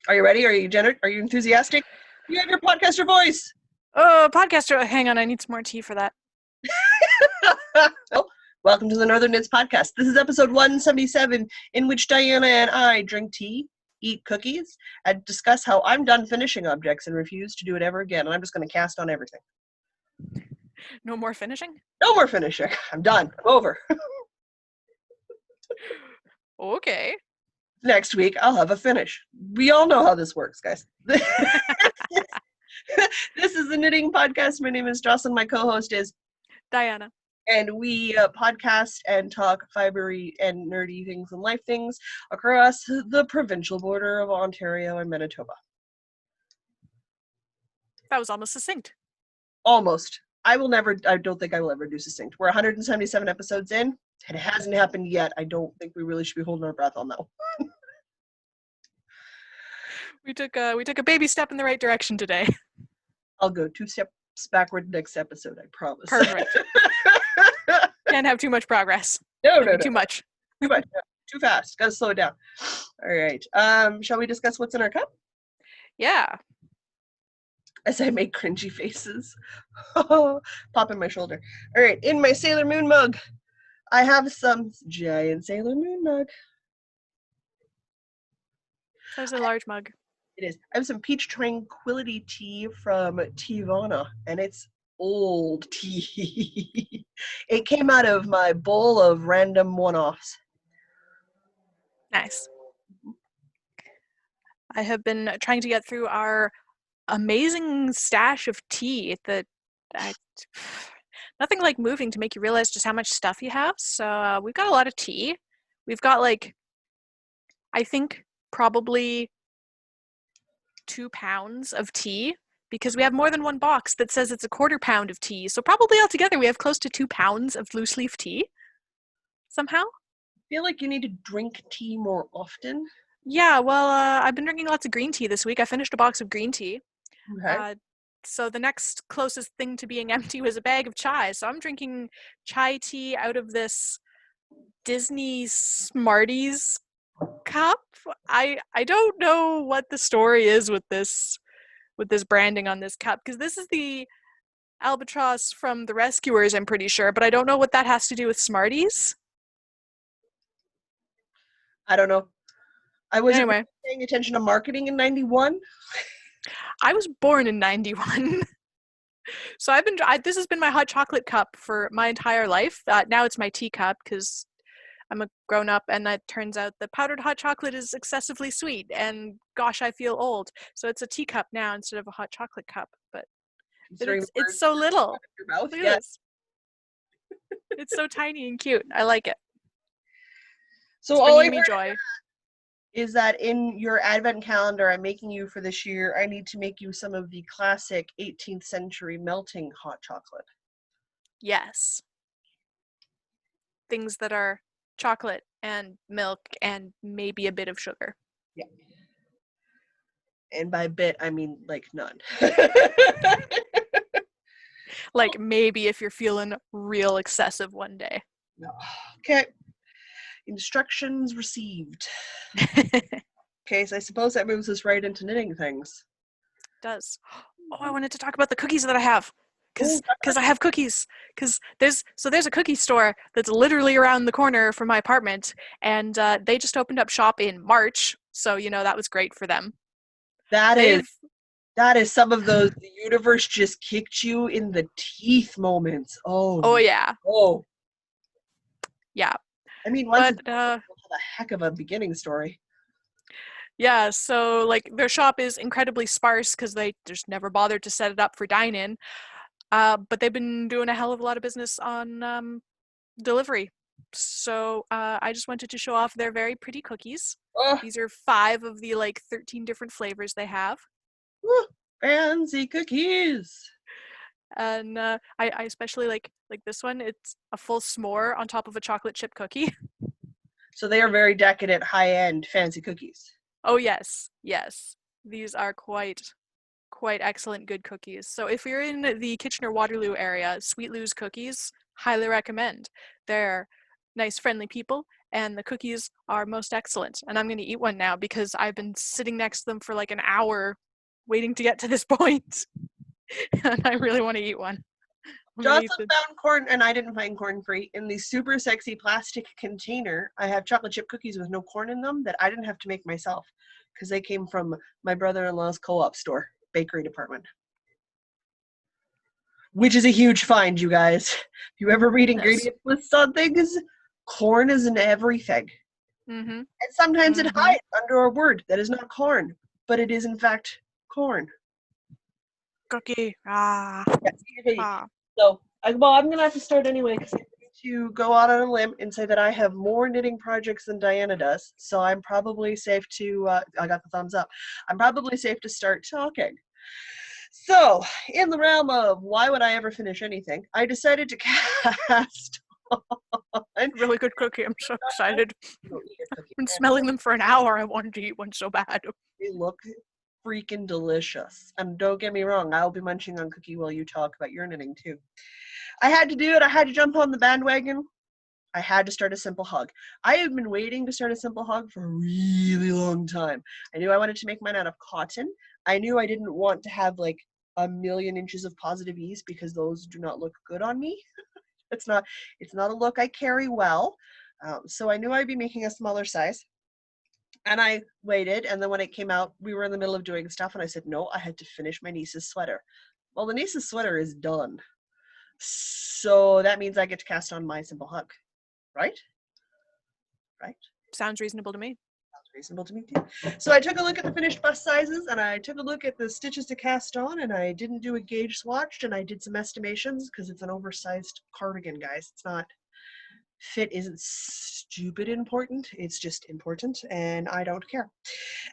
Are you ready? Are you Are you enthusiastic? You have your podcaster voice. Oh, podcaster, hang on, I need some more tea for that. Well, welcome to the Northern Knits podcast. This is episode 177, in which Diana and I drink tea, eat cookies, and discuss how I'm done finishing objects and refuse to do it ever again. And I'm just going to cast on everything. No more finishing? No more finishing. I'm done. I'm over. Okay. Next week, I'll have a finish. We all know how this works, guys. This is the Knitting Podcast. My name is Jocelyn. My co-host is Diana. And we podcast and talk fibery and nerdy things and life things across the provincial border of Ontario and Manitoba. That was almost succinct. Almost. I don't think I will ever do succinct. We're 177 episodes in. It hasn't happened yet. I don't think we really should be holding our breath on that one. We took a baby step in the right direction today. I'll go 2 steps backward next episode, I promise. Perfect. Can't have too much progress. No. Too much. Too much. No. Too fast. Gotta slow it down. All right. Shall we discuss what's in our cup? Yeah. As I make cringy faces. Pop in my shoulder. All right. In my Sailor Moon mug, I have some giant Sailor Moon mug. There's a large mug. It is. I have some Peach Tranquility tea from Tivana, and it's old tea. It came out of my bowl of random one-offs. Nice. I have been trying to get through our amazing stash of tea that nothing like moving to make you realize just how much stuff you have. So we've got a lot of tea. We've got I think probably 2 pounds of tea, because we have more than one box that says it's a 1/4 pound of tea. So probably altogether we have close to 2 pounds of loose leaf tea somehow. I feel like you need to drink tea more often. Yeah, well, I've been drinking lots of green tea this week. I finished a box of green tea. Okay. So the next closest thing to being empty was a bag of chai. So I'm drinking chai tea out of this Disney Smarties cup. I don't know what the story is with this branding on this cup, because this is the albatross from the Rescuers, I'm pretty sure, but I don't know what that has to do with Smarties. I don't know. I wasn't Anyway, paying attention to marketing in 91. I was born in 91. So this has been my hot chocolate cup for my entire life. Now it's my tea cup because I'm a grown up, and it turns out that powdered hot chocolate is excessively sweet, and gosh, I feel old. So it's a teacup now instead of a hot chocolate cup, but it's so little. Your mouth. Look at Yes. this. It's so tiny and cute. I like it. So it's all I bringing me joy is that in your advent calendar I'm making you for this year, I need to make you some of the classic 18th century melting hot chocolate. Yes. Things that are chocolate and milk and maybe a bit of sugar. Yeah. And by bit, I mean like none. Like maybe if you're feeling real excessive one day. No. Okay. Instructions received. Okay, so I suppose that moves us right into knitting things. It does. Oh, I wanted to talk about the cookies that I have. Because I have cookies. Because there's a cookie store that's literally around the corner from my apartment, and they just opened up shop in March, so that was great for them. That is some of those the universe just kicked you in the teeth moments. Oh yeah. Oh yeah. I mean, once it's a heck of a beginning story. Yeah, so their shop is incredibly sparse because they just never bothered to set it up for dine-in. But they've been doing a hell of a lot of business on delivery. So I just wanted to show off their very pretty cookies. Oh. These are 5 of the 13 different flavors they have. Ooh, fancy cookies. And I especially like this one. It's a full s'more on top of a chocolate chip cookie. So they are very decadent, high-end, fancy cookies. Oh yes. These are quite excellent good cookies. So if you're in the Kitchener-Waterloo area, Sweet Lou's Cookies, highly recommend. They're nice, friendly people, and the cookies are most excellent. And I'm going to eat one now because I've been sitting next to them for like an hour waiting to get to this point. And I really want to eat one. Jocelyn found corn, and I didn't find corn free, in the super sexy plastic container. I have chocolate chip cookies with no corn in them that I didn't have to make myself because they came from my brother-in-law's co-op store, bakery department. Which is a huge find, you guys. If you ever read ingredient lists on things, corn is in everything. Mm-hmm. And sometimes it hides under a word that is not corn, but it is in fact corn. Cookie. Yeah, so, I'm going to have to start anyway because I need to go out on a limb and say that I have more knitting projects than Diana does. So I'm probably safe to, I got the thumbs up. I'm probably safe to start talking. So, in the realm of why would I ever finish anything, I decided to cast on. Really good cookie. I'm so excited. I've been smelling them for an hour. I wanted to eat one so bad. They look freaking delicious. And don't get me wrong, I'll be munching on cookie while you talk about your knitting too. I had to do it. I had to jump on the bandwagon. I had to start a simple hug. I have been waiting to start a simple hug for a really long time. I knew I wanted to make mine out of cotton. I knew I didn't want to have like a million inches of positive ease because those do not look good on me. It's not a look I carry well. So I knew I'd be making a smaller size. And I waited, and then when it came out, we were in the middle of doing stuff, and I said, no, I had to finish my niece's sweater. Well, the niece's sweater is done. So that means I get to cast on my simple hug, right? Right? Sounds reasonable to me. Sounds reasonable to me too. So I took a look at the finished bust sizes, and I took a look at the stitches to cast on, and I didn't do a gauge swatch, and I did some estimations because it's an oversized cardigan, guys. It's not, fit isn't stupid important, it's just important, and I don't care.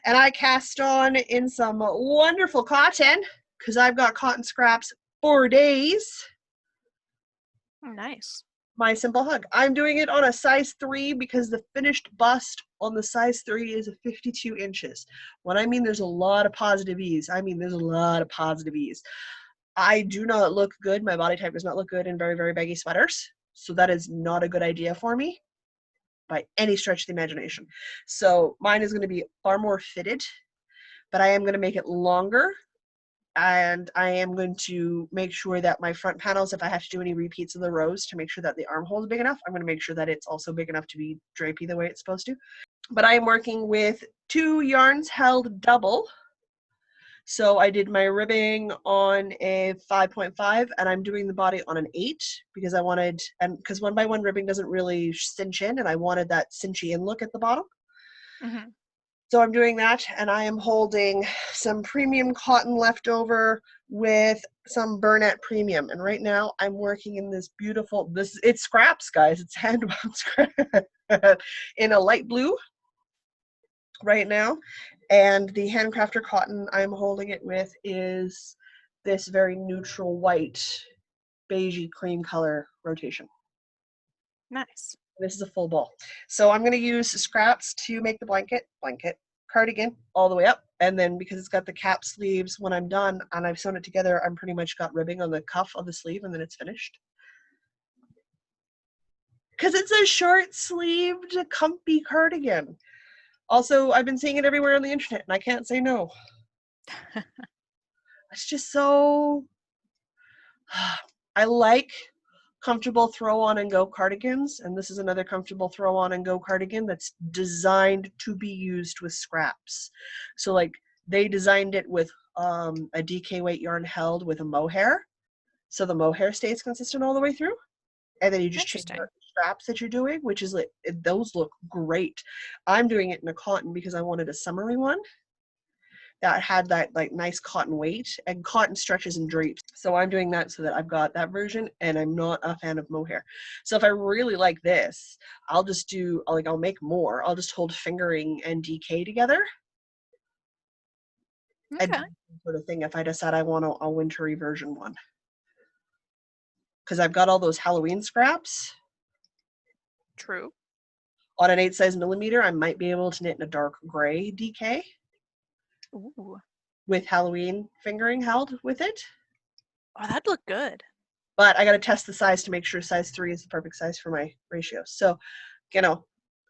And I cast on in some wonderful cotton because I've got cotton scraps for days. Oh, nice. My simple hug. I'm doing it on a size 3 because the finished bust on the size 3 is 52 inches. When I mean there's a lot of positive ease, I mean there's a lot of positive ease. I do not look good. My body type does not look good in very, very baggy sweaters. So that is not a good idea for me by any stretch of the imagination. So mine is going to be far more fitted, but I am going to make it longer. And I am going to make sure that my front panels, if I have to do any repeats of the rows to make sure that the armhole is big enough, I'm going to make sure that it's also big enough to be drapey the way it's supposed to. But I am working with 2 yarns held double. So I did my ribbing on a 5.5 and I'm doing the body on an 8 because I wanted, and because 1x1 ribbing doesn't really cinch in and I wanted that cinchy in look at the bottom. Mm-hmm. So I'm doing that, and I am holding some premium cotton left over with some Burnett premium. And right now I'm working in this beautiful, it's scraps, guys. It's hand-wound scrap in a light blue right now. And the handcrafter cotton I'm holding it with is this very neutral white, beigey cream color rotation. Nice. This is a full ball. So I'm going to use scraps to make the blanket, cardigan, all the way up. And then because it's got the cap sleeves, when I'm done and I've sewn it together, I'm pretty much got ribbing on the cuff of the sleeve and then it's finished. Because it's a short-sleeved, comfy cardigan. Also, I've been seeing it everywhere on the internet and I can't say no. It's just so... I like comfortable throw on and go cardigans, and this is another comfortable throw on and go cardigan that's designed to be used with scraps. So like they designed it with a DK weight yarn held with a mohair, so the mohair stays consistent all the way through, and then you just change the straps that you're doing, which is like, those look great. I'm doing it in a cotton because I wanted a summery one that had that like nice cotton weight, and cotton stretches and drapes. So I'm doing that so that I've got that version, and I'm not a fan of mohair. So if I really like this, I'll just do, I'll make more. I'll just hold fingering and DK together. Okay. And sort of thing if I decide I want a wintry version one. Because I've got all those Halloween scraps. True. On an 8 size millimeter, I might be able to knit in a dark gray DK. Ooh. With Halloween fingering held with it. Oh, that'd look good. But I got to test the size to make sure size 3 is the perfect size for my ratio. So,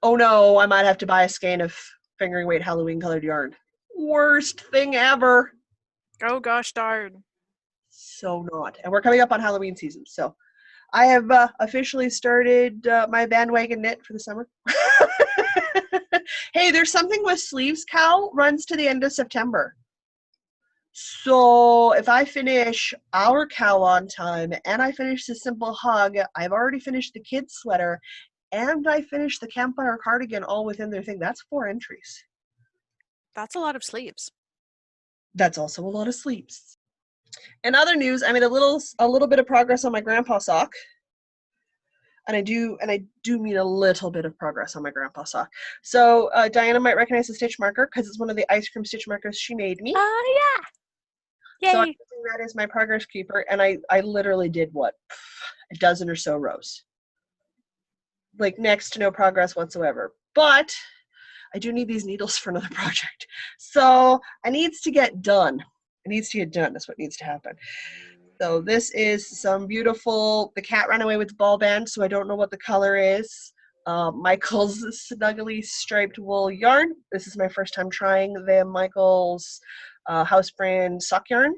oh no, I might have to buy a skein of fingering weight Halloween colored yarn. Worst thing ever. Oh gosh darn. So not. And we're coming up on Halloween season. So I have officially started my bandwagon knit for the summer. Hey, there's something with sleeves. Cal runs to the end of September. So if I finish our cow on time and I finish the simple hug, I've already finished the kids sweater and I finished the campfire cardigan all within their thing. That's 4 entries. That's a lot of sleeves. That's also a lot of sleeves. In other news, I made a little bit of progress on my grandpa sock. And I do mean a little bit of progress on my grandpa sock. So Diana might recognize the stitch marker because it's one of the ice cream stitch markers she made me. Yeah. Yay. So I'm using that as my progress keeper, and I literally did a dozen or so rows. Like next to no progress whatsoever. But I do need these needles for another project. So it needs to get done. It needs to get done. That's what needs to happen. So this is some beautiful, the cat ran away with the ball band, so I don't know what the color is. Michael's Snuggly Striped Wool Yarn. This is my first time trying the Michael's house brand sock yarn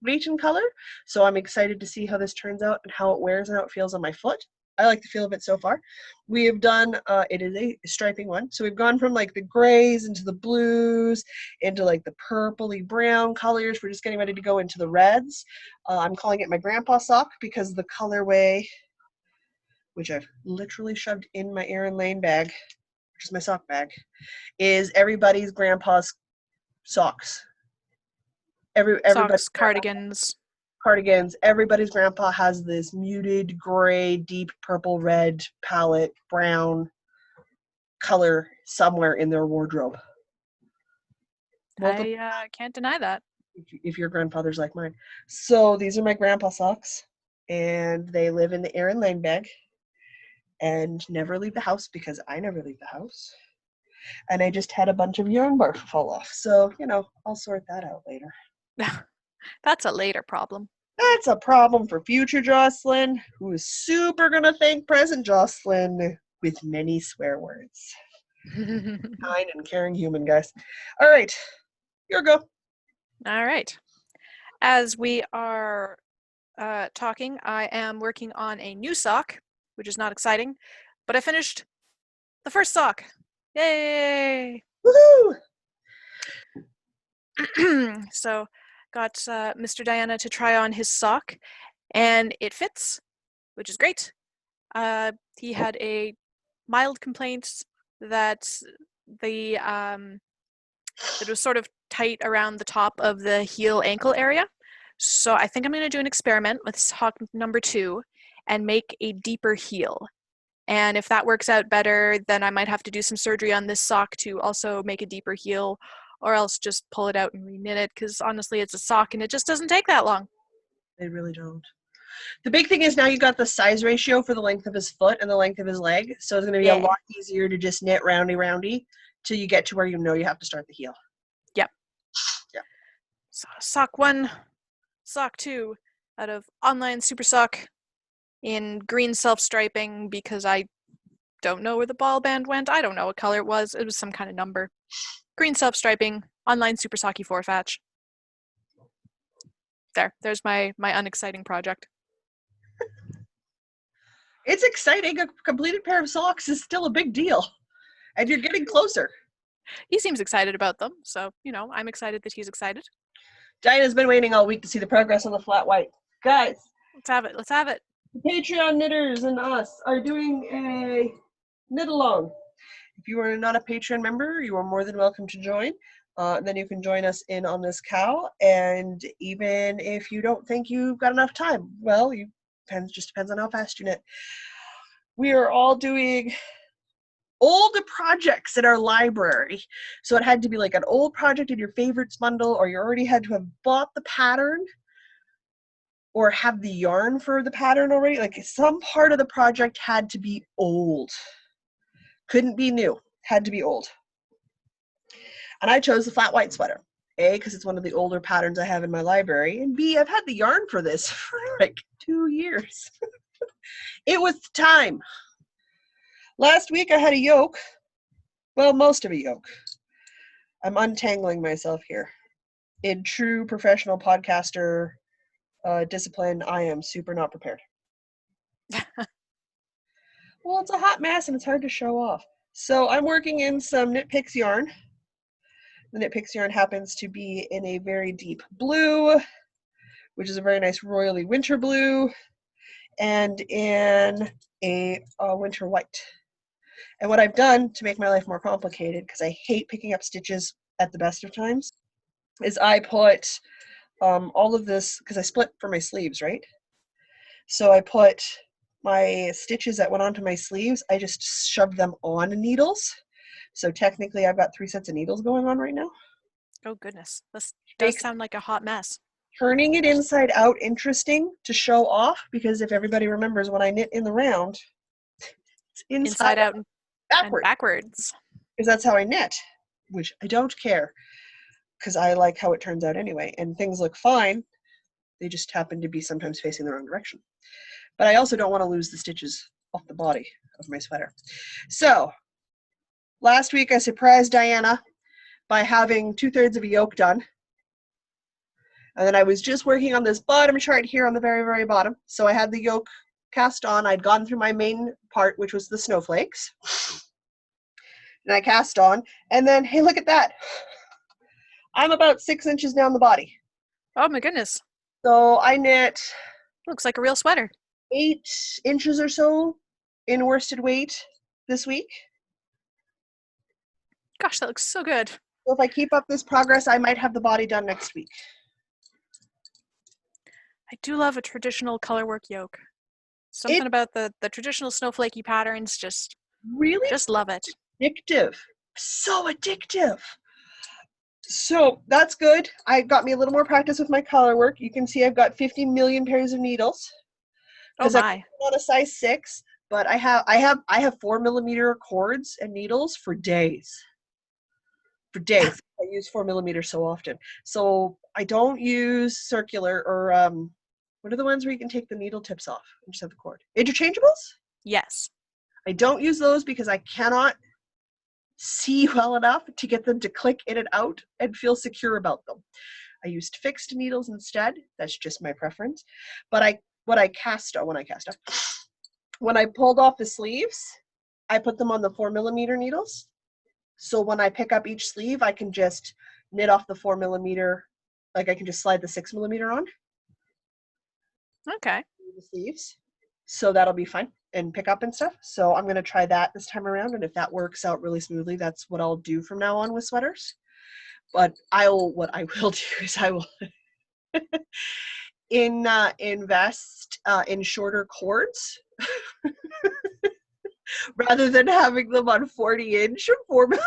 region color. So I'm excited to see how this turns out and how it wears and how it feels on my foot. I like the feel of it so far. We have done, it is a striping one. So we've gone from like the grays into the blues, into like the purpley brown colors. We're just getting ready to go into the reds. I'm calling it my grandpa sock because the colorway, which I've literally shoved in my Erin Lane bag, which is my sock bag, is everybody's grandpa's socks. Everybody's Socks, cardigans. Everybody's grandpa has this muted gray, deep purple, red palette, brown color somewhere in their wardrobe. I can't deny that. If your grandfather's like mine. So these are my grandpa socks, and they live in the Erin Lane bag and never leave the house because I never leave the house. And I just had a bunch of yarn barf fall off. So, I'll sort that out later. That's a later problem. That's a problem for future Jocelyn, who is super gonna thank present Jocelyn with many swear words. Kind and caring human, guys. All right, your go. All right. As we are talking, I am working on a new sock, which is not exciting, but I finished the first sock. Yay! Woohoo! So got Mr. Diana to try on his sock, and it fits, which is great. He had a mild complaint that it was sort of tight around the top of the heel ankle area. So I think I'm going to do an experiment with sock number 2 and make a deeper heel. And if that works out better, then I might have to do some surgery on this sock to also make a deeper heel, or else just pull it out and reknit it, because honestly it's a sock and it just doesn't take that long. They really don't. The big thing is now you got the size ratio for the length of his foot and the length of his leg, so it's going to be a lot easier to just knit roundy till you get to where you have to start the heel. Yep. So sock 1, sock 2 out of Online Super Sock in green self-striping, because I don't know where the ball band went. I don't know what color it was. It was some kind of number. Green self-striping, Online Super Socky 4-Fatch. There's my unexciting project. It's exciting. A completed pair of socks is still a big deal. And you're getting closer. He seems excited about them, so, I'm excited that he's excited. Diana's been waiting all week to see the progress on the flat white. Guys. Let's have it. The Patreon knitters and us are doing a knit along. If you are not a Patreon member, you are more than welcome to join. Then you can join us in on this cow. And even if you don't think you've got enough time, well, just depends on how fast you knit. We are all doing old projects in our library. So it had to be like an old project in your favorites bundle, or you already had to have bought the pattern or have the yarn for the pattern already. Like some part of the project had to be old. Couldn't be new, had to be old. And I chose the flat white sweater. A, because it's one of the older patterns I have in my library, and B, I've had the yarn for this for like 2 years. It was time. Last week I had a yoke. Well, most of a yoke. I'm untangling myself here. In true professional podcaster discipline, I am super not prepared. Well, it's a hot mess and it's hard to show off. So I'm working in some Knit Picks yarn. The Knit Picks yarn happens to be in a very deep blue, which is a very nice royally winter blue, and in a winter white. And what I've done to make my life more complicated, because I hate picking up stitches at the best of times, is I put all of this, because I split for my sleeves, right? So I put my stitches that went onto my sleeves, I just shoved them on needles. So technically I've got 3 sets of needles going on right now. Oh goodness, this does sound like a hot mess. Turning it inside out interesting to show off, because if everybody remembers when I knit in the round, it's inside out and backwards. Because that's how I knit, which I don't care, because I like how it turns out anyway, and things look fine. They just happen to be sometimes facing the wrong direction. But I also don't want to lose the stitches off the body of my sweater. So last week I surprised Diana by having 2/3 of a yoke done. And then I was just working on this bottom chart here on the very, very bottom. So I had the yoke cast on. I'd gone through my main part, which was the snowflakes. And I cast on. And then, hey, look at that. I'm about 6 inches down the body. Oh my goodness. So I knit... Looks like a real sweater. 8 inches or so in worsted weight this week. Gosh, that looks so good. So if I keep up this progress, I might have the body done next week. I do love a traditional colorwork yoke. Something about the traditional snowflakey patterns, just love it. Addictive. So addictive. So that's good. I got me a little more practice with my colorwork. You can see I've got 50 million pairs of needles. Oh my! I'm on a size 6, but I have 4mm cords and needles for days. For days, I use 4mm so often. So I don't use circular or what are the ones where you can take the needle tips off and just have the cord? Interchangeables? Yes. I don't use those because I cannot see well enough to get them to click in and out and feel secure about them. I used fixed needles instead. That's just my preference. But when I pulled off the sleeves, I put them on the 4mm needles. So when I pick up each sleeve, I can just knit off the 4mm, like I can just slide the 6mm on. Okay. The sleeves. So that'll be fine and pick up and stuff. So I'm going to try that this time around. And if that works out really smoothly, that's what I'll do from now on with sweaters. But what I will do is I will invest in shorter cords rather than having them on 40-inch 4mm.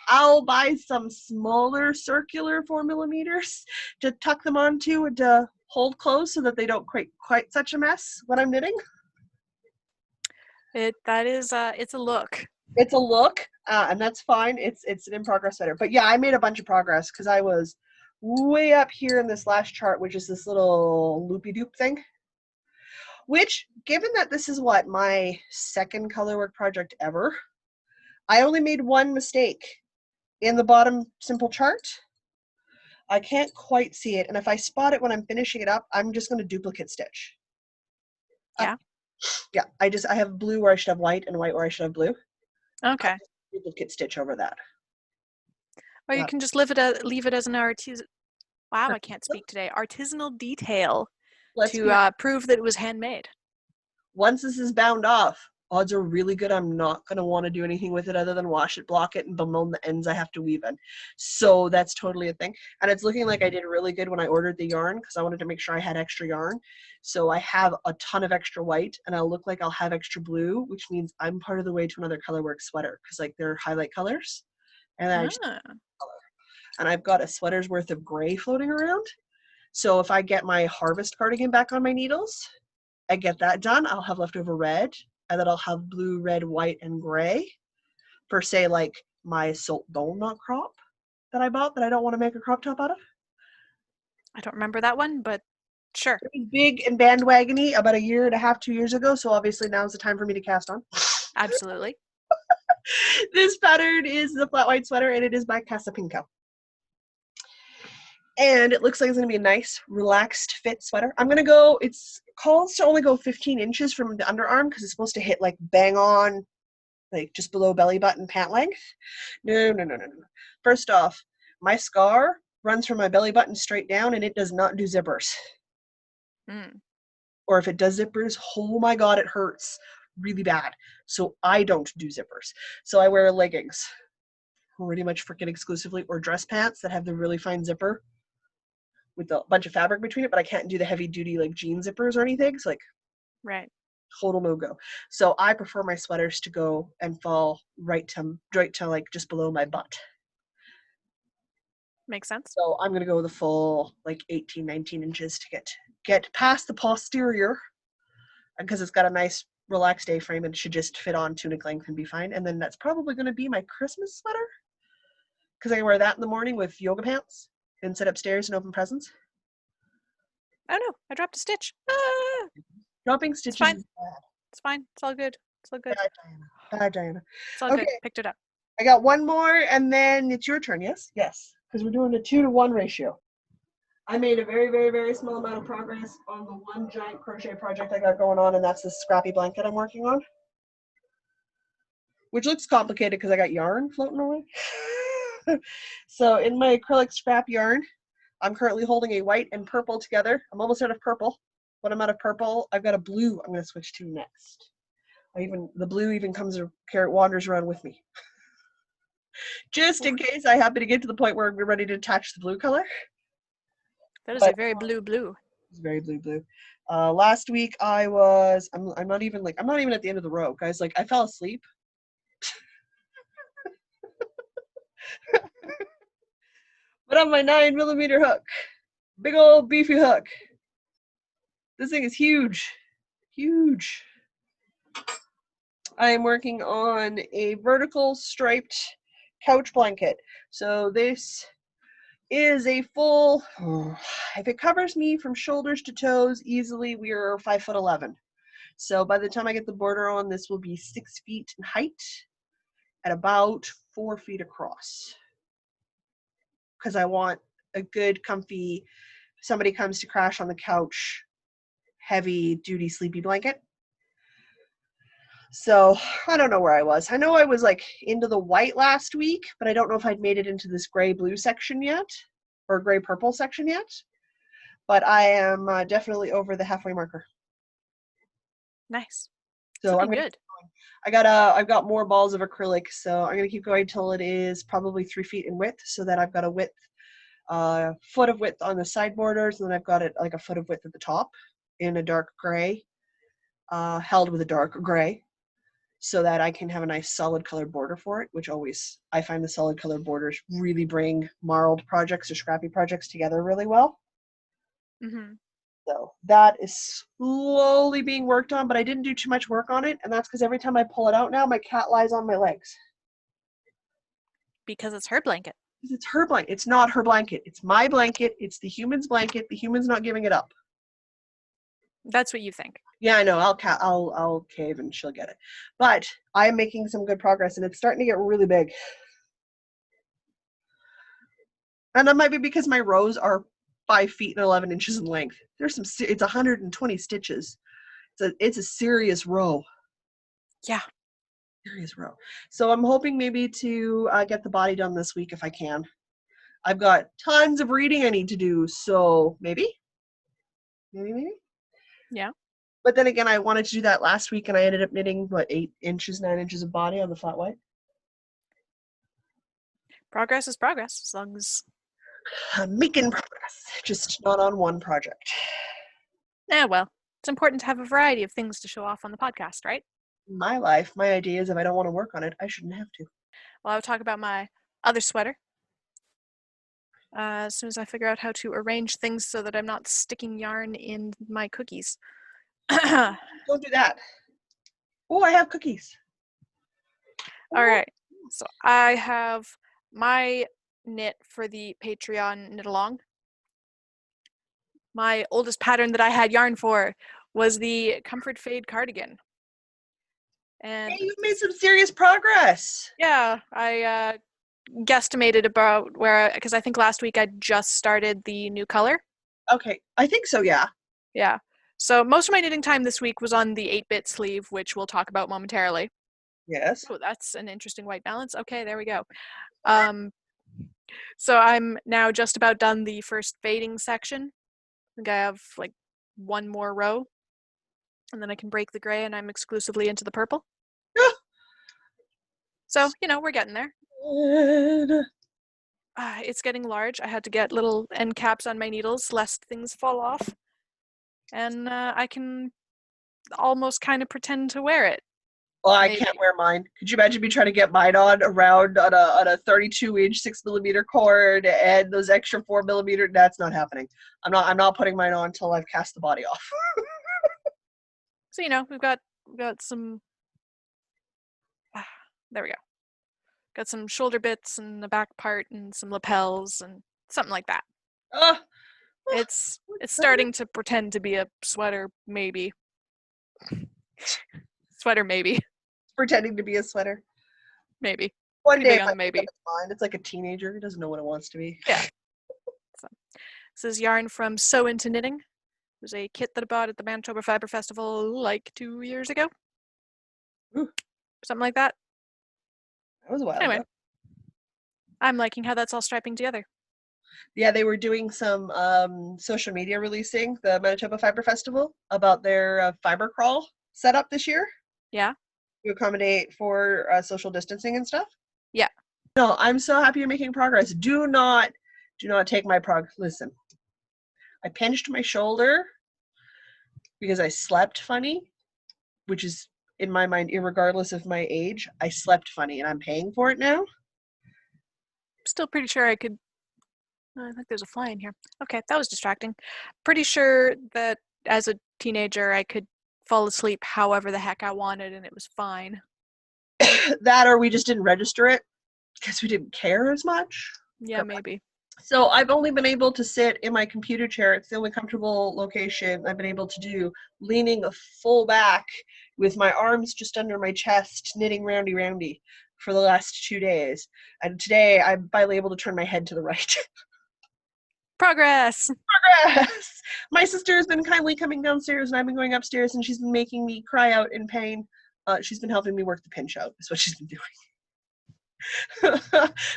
I'll buy some smaller circular 4mm to tuck them onto and to hold close so that they don't create quite such a mess when I'm knitting. It's a look. It's a look, and that's fine. It's an in-progress sweater. But yeah, I made a bunch of progress because I was way up here in this last chart, which is this little loopy-doop thing. Which, given that this is my second colorwork project ever, I only made one mistake in the bottom simple chart. I can't quite see it, and if I spot it when I'm finishing it up, I'm just going to duplicate stitch. Yeah. Yeah, I have blue where I should have white and white where I should have blue. Okay. Duplicate stitch over that. Or you can just leave it as an artisanal. Wow, I can't speak today. Artisanal detail to prove that it was handmade. Once this is bound off, odds are really good I'm not going to want to do anything with it other than wash it, block it, and bemoan the ends I have to weave in. So that's totally a thing. And it's looking like I did really good when I ordered the yarn because I wanted to make sure I had extra yarn. So I have a ton of extra white, and I'll look like I'll have extra blue, which means I'm part of the way to another colorwork sweater because they're highlight colors. And then I just color. And I've got a sweater's worth of gray floating around. So if I get my harvest cardigan back on my needles, I get that done, I'll have leftover red, and then I'll have blue, red, white, and gray for, say, my Salt Dome knot crop. that I bought that I don't want to make a crop top out of? I don't remember that one, but sure. It was big and bandwagony about a year and a half, 2 years ago, so obviously now's the time for me to cast on. Absolutely. This pattern is the flat white sweater, and it is by Casa Pinko. And it looks like it's going to be a nice, relaxed fit sweater. I'm going to go, it calls to only go 15 inches from the underarm because it's supposed to hit like bang on, like just below belly button pant length. No. First off, my scar runs from my belly button straight down, and it does not do zippers. Or if it does zippers, oh my God, it hurts really bad. So I don't do zippers. So I wear leggings pretty much freaking exclusively, or dress pants that have the really fine zipper with a bunch of fabric between it, but I can't do the heavy duty like jean zippers or anything. It's like right. Total no-go. So I prefer my sweaters to go and fall right to like just below my butt. Makes sense. So I'm gonna go the full like 18, 19 inches to get past the posterior, because it's got a nice relaxed A-frame and should just fit on tunic length and be fine. And then that's probably gonna be my Christmas sweater, because I can wear that in the morning with yoga pants and sit upstairs and open presents. Oh no, I dropped a stitch. Ah! Dropping stitches fine. is bad. It's fine. It's all good. It's all good. Bad, Diana. It's all good. Picked it up. I got one more, and then it's your turn, yes? Yes, because we're doing a 2-to-1 ratio. I made a very, very, very small amount of progress on the one giant crochet project I got going on, and that's this scrappy blanket I'm working on. Which looks complicated because I got yarn floating away. So in my acrylic scrap yarn, I'm currently holding a white and purple together. I'm almost out of purple. When I'm out of purple, I've got a blue I'm going to switch to next. The blue even wanders around with me. Just in case I happen to get to the point where we're ready to attach the blue color. That is a very blue. It's very blue. Last week I'm not even at the end of the row, guys. Like, I fell asleep. But on my 9mm hook, big old beefy hook. This thing is huge. I am working on a vertical striped couch blanket. So this is a full, if it covers me from shoulders to toes easily, we are 5'11". So by the time I get the border on, this will be 6 feet in height and about 4 feet across. Because I want a good, comfy, somebody comes to crash on the couch, heavy duty sleepy blanket. So I don't know where I was. I know I was like into the white last week, but I don't know if I'd made it into this gray-blue section yet, or gray-purple section yet. But I am definitely over the halfway marker. Nice. So I'm good. I've got more balls of acrylic, so I'm gonna keep going till it is probably 3 feet in width, so that I've got a foot of width on the side borders, and then I've got it like a foot of width at the top in a dark gray, held with a dark gray, so that I can have a nice solid colored border for it, which always, I find the solid colored borders really bring marled projects or scrappy projects together really well. Mm-hmm. So that is slowly being worked on, but I didn't do too much work on it, and that's because every time I pull it out now, my cat lies on my legs. Because it's her blanket. It's her blanket. It's not her blanket. It's my blanket. It's the human's blanket. The human's not giving it up. That's what you think. Yeah, I know. I'll cave and she'll get it. But I am making some good progress, and it's starting to get really big. And that might be because my rows are 5 feet and 11 inches in length. It's 120 stitches. It's a serious row. Yeah. Serious row. So I'm hoping maybe to get the body done this week if I can. I've got tons of reading I need to do, so maybe. Yeah. But then again, I wanted to do that last week, and I ended up knitting, 9 inches of body on the flat white? Progress is progress, as long as... I'm making progress, just not on one project. Well, it's important to have a variety of things to show off on the podcast, right? My life, my idea is if I don't want to work on it, I shouldn't have to. Well, I'll talk about my other sweater as soon as I figure out how to arrange things so that I'm not sticking yarn in my cookies. Don't do that. Oh, I have cookies. All right. So I have my knit for the Patreon knit along. My oldest pattern that I had yarn for was the Comfort Fade cardigan. And Hey, you've made some serious progress. yeah, I guesstimated about where, because I think last week I just started the new color. Okay, I think so, yeah. Yeah. So most of my knitting time this week was on the 8-bit sleeve, which we'll talk about momentarily. Yes. Oh, that's an interesting white balance. Okay, there we go. So I'm now just about done the first fading section. I think I have like one more row, and then I can break the gray, and I'm exclusively into the purple. So, we're getting there. Good. It's getting large. I had to get little end caps on my needles lest things fall off. And I can almost kind of pretend to wear it. Well, I Maybe. can't wear mine. Could you imagine me trying to get mine on around on a 32-inch 6mm cord and those extra 4mm? That's not happening. I'm not putting mine on until I've cast the body off. So we've got some. There we go. Got some shoulder bits and the back part and some lapels and something like that. It's starting to pretend to be a sweater, maybe. Sweater, maybe. Pretending to be a sweater. Maybe. One Pretty day, big on the maybe. It's like a teenager who doesn't know what it wants to be. Yeah. So, this is yarn from Sew Into Knitting. It was a kit that I bought at the Manitoba Fiber Festival like 2 years ago. Ooh. Something like that. That was a while Anyway, ago. I'm liking how that's all striping together. Yeah, they were doing some social media releasing, the Manitoba Fiber Festival, about their fiber crawl setup this year. Yeah. To accommodate for social distancing and stuff. Yeah. No, I'm so happy you're making progress. Do not take my progress. Listen, I pinched my shoulder because I slept funny, which is in my mind, irregardless of my age, I slept funny and I'm paying for it now. I'm still pretty sure I could. I think there's a fly in here. Okay, that was distracting. Pretty sure that as a teenager I could fall asleep however the heck I wanted and it was fine. That or we just didn't register it because we didn't care as much. Yeah, maybe. So I've only been able to sit in my computer chair. It's the only comfortable location I've been able to do, leaning full back with my arms just under my chest, knitting roundy for the last 2 days. And today I'm finally able to turn my head to the right. Progress! Progress! My sister has been kindly coming downstairs and I've been going upstairs and she's been making me cry out in pain. She's been helping me work the pinch out, is what she's been doing.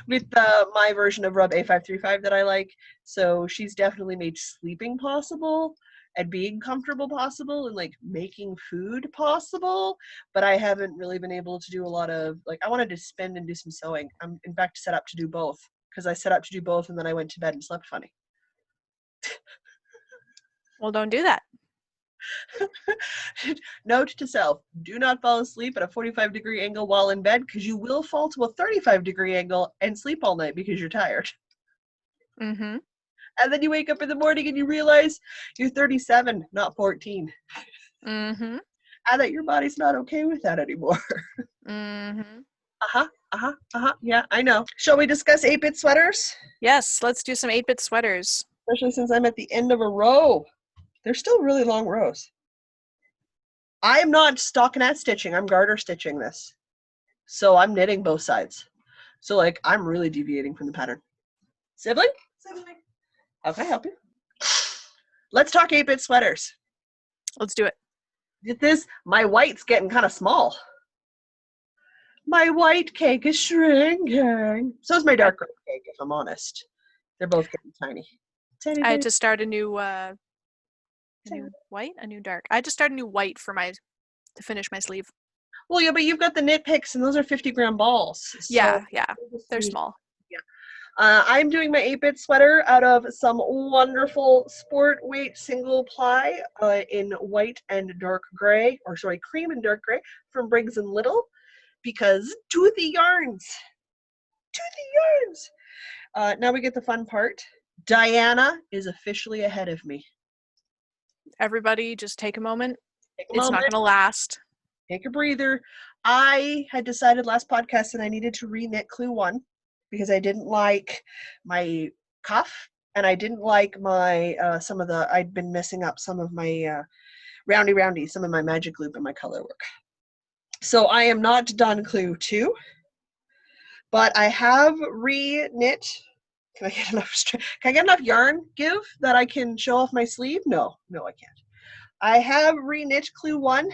With my version of Rub A535 that I like. So she's definitely made sleeping possible and being comfortable possible and like making food possible, but I haven't really been able to do a lot of I wanted to spend and do some sewing. I'm in fact set up to do both because I set up to do both and then I went to bed and slept funny. Well, don't do that. Note to self, do not fall asleep at a 45-degree angle while in bed because you will fall to a 35-degree angle and sleep all night because you're tired. Mm-hmm. And then you wake up in the morning and you realize you're 37, not 14. Mm-hmm. And that your body's not okay with that anymore. Mm-hmm. Yeah, I know. Shall we discuss 8-bit sweaters? Yes, let's do some 8-bit sweaters. Especially since I'm at the end of a row. They're still really long rows. I am not stockinette stitching. I'm garter stitching this. So I'm knitting both sides. So I'm really deviating from the pattern. Sibling? How can I help you? Let's talk 8-bit sweaters. Let's do it. Get this? My white's getting kind of small. My white cake is shrinking. So is my dark gray cake, if I'm honest. They're both getting tiny. I had to start a new white, a new dark. I had to start a new white to finish my sleeve. Well, yeah, but you've got the knit picks, and those are 50-gram balls. So yeah, they're small. Yeah. I'm doing my 8-bit sweater out of some wonderful sport weight single ply in white and dark gray, cream and dark gray from Briggs & Little, because toothy yarns. Now we get the fun part. Diana is officially ahead of me. Everybody just take a moment. It's not going to last. Take a breather. I had decided last podcast that I needed to re-knit Clue 1 because I didn't like my cuff, and I didn't like my I'd been messing up some of my roundy, some of my magic loop and my color work. So I am not done clue 2, but I have re-knit. Can I get enough yarn give that I can show off my sleeve? No, I can't. I have re-knit clue 1,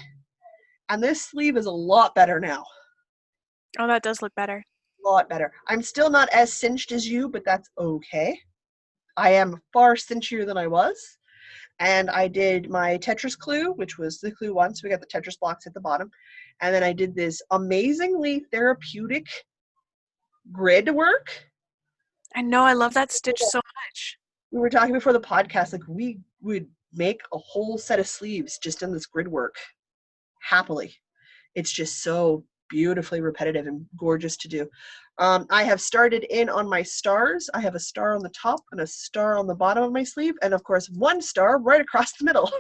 and this sleeve is a lot better now. Oh, that does look better. A lot better. I'm still not as cinched as you, but that's okay. I am far cinchier than I was. And I did my Tetris clue, which was the clue 1, so we got the Tetris blocks at the bottom. And then I did this amazingly therapeutic grid work. I know, I love that stitch so much. We were talking before the podcast, like we would make a whole set of sleeves just in this grid work happily. It's just so beautifully repetitive and gorgeous to do. I have started in on my stars. I have a star on the top and a star on the bottom of my sleeve, and of course one star right across the middle.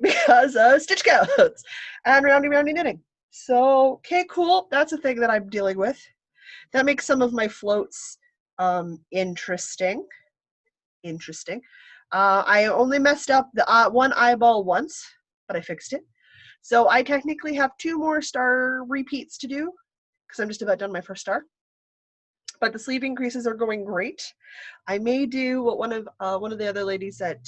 Because of stitch counts and roundy knitting. So, okay, cool. That's a thing that I'm dealing with. That makes some of my floats interesting. I only messed up the one eyeball once, but I fixed it. So I technically have 2 more star repeats to do because I'm just about done my first star. But the sleeve increases are going great. I may do what one of the other ladies that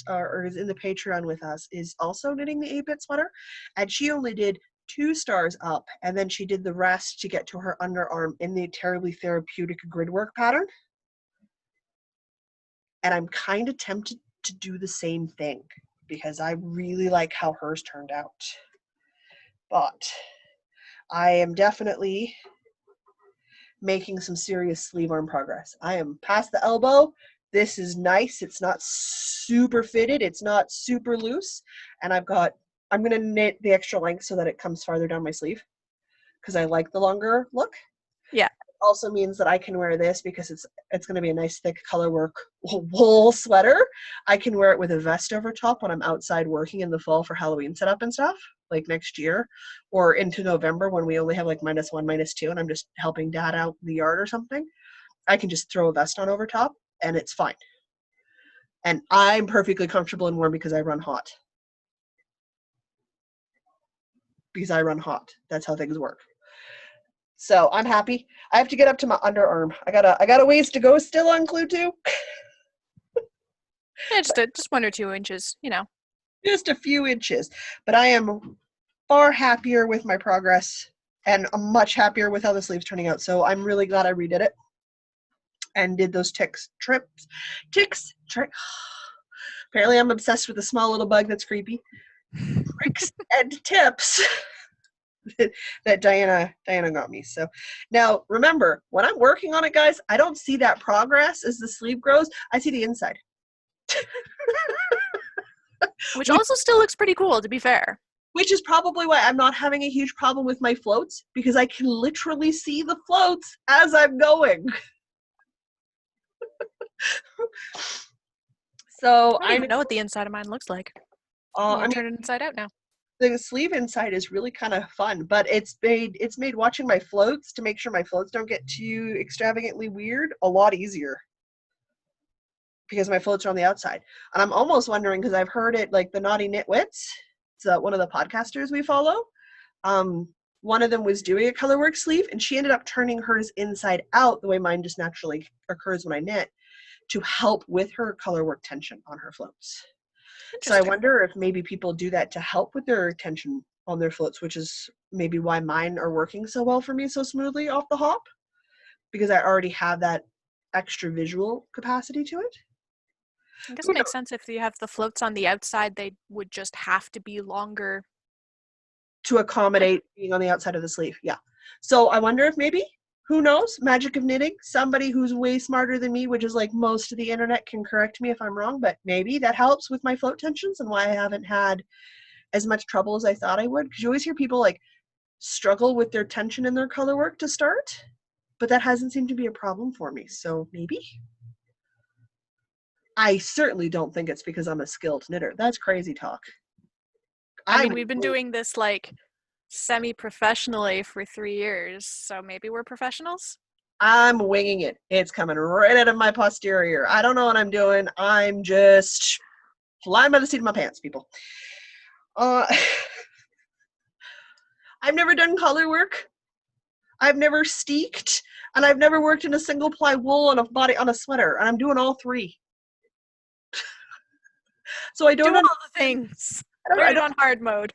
is in the Patreon with us is also knitting the 8-bit sweater, and she only did 2 stars up, and then she did the rest to get to her underarm in the terribly therapeutic grid work pattern. And I'm kind of tempted to do the same thing because I really like how hers turned out. But I am definitely making some serious sleeve arm progress. I am past the elbow. This is nice. It's not super fitted. It's not super loose. And I'm going to knit the extra length so that it comes farther down my sleeve because I like the longer look. Yeah. It also means that I can wear this because it's going to be a nice thick color work wool sweater. I can wear it with a vest over top when I'm outside working in the fall for Halloween setup and stuff, like next year or into November when we only have like -1, -2, and I'm just helping dad out in the yard or something. I can just throw a vest on over top and it's fine. And I'm perfectly comfortable and warm because I run hot. That's how things work. So I'm happy. I have to get up to my underarm. I got a ways to go still on clue 2. Yeah, just 1 or 2 inches, you know. Just a few inches. But I am far happier with my progress and I'm much happier with how the sleeve's turning out. So I'm really glad I redid it and did those ticks. Apparently I'm obsessed with a small little bug that's creepy. Tricks and tips that Diana got me. So now remember, when I'm working on it, guys, I don't see that progress as the sleeve grows. I see the inside. Which also still looks pretty cool, to be fair. Which is probably why I'm not having a huge problem with my floats, because I can literally see the floats as I'm going. So I don't even know what the inside of mine looks like. I'm turning it inside out now. The sleeve inside is really kind of fun, but it's made watching my floats to make sure my floats don't get too extravagantly weird a lot easier. Because my floats are on the outside. And I'm almost wondering, because I've heard it, like the Naughty Knitwits, it's one of the podcasters we follow. One of them was doing a colorwork sleeve, and she ended up turning hers inside out the way mine just naturally occurs when I knit to help with her colorwork tension on her floats. So I wonder if maybe people do that to help with their tension on their floats, which is maybe why mine are working so well for me so smoothly off the hop, because I already have that extra visual capacity to it. I guess it makes sense if you have the floats on the outside, they would just have to be longer. To accommodate being on the outside of the sleeve, yeah. So I wonder if maybe, who knows, magic of knitting, somebody who's way smarter than me, which is like most of the internet, can correct me if I'm wrong, but maybe that helps with my float tensions and why I haven't had as much trouble as I thought I would. Because you always hear people like struggle with their tension in their color work to start, but that hasn't seemed to be a problem for me, so maybe. I certainly don't think it's because I'm a skilled knitter. That's crazy talk. I mean, we've been doing this like semi-professionally for 3 years, so maybe we're professionals? I'm winging it. It's coming right out of my posterior. I don't know what I'm doing. I'm just flying by the seat of my pants, people. Uh, I've never done color work. I've never steeked, and I've never worked in a single ply wool on a sweater, and I'm doing all three. So I don't Do all know. the things. I Learn it don't, on hard mode.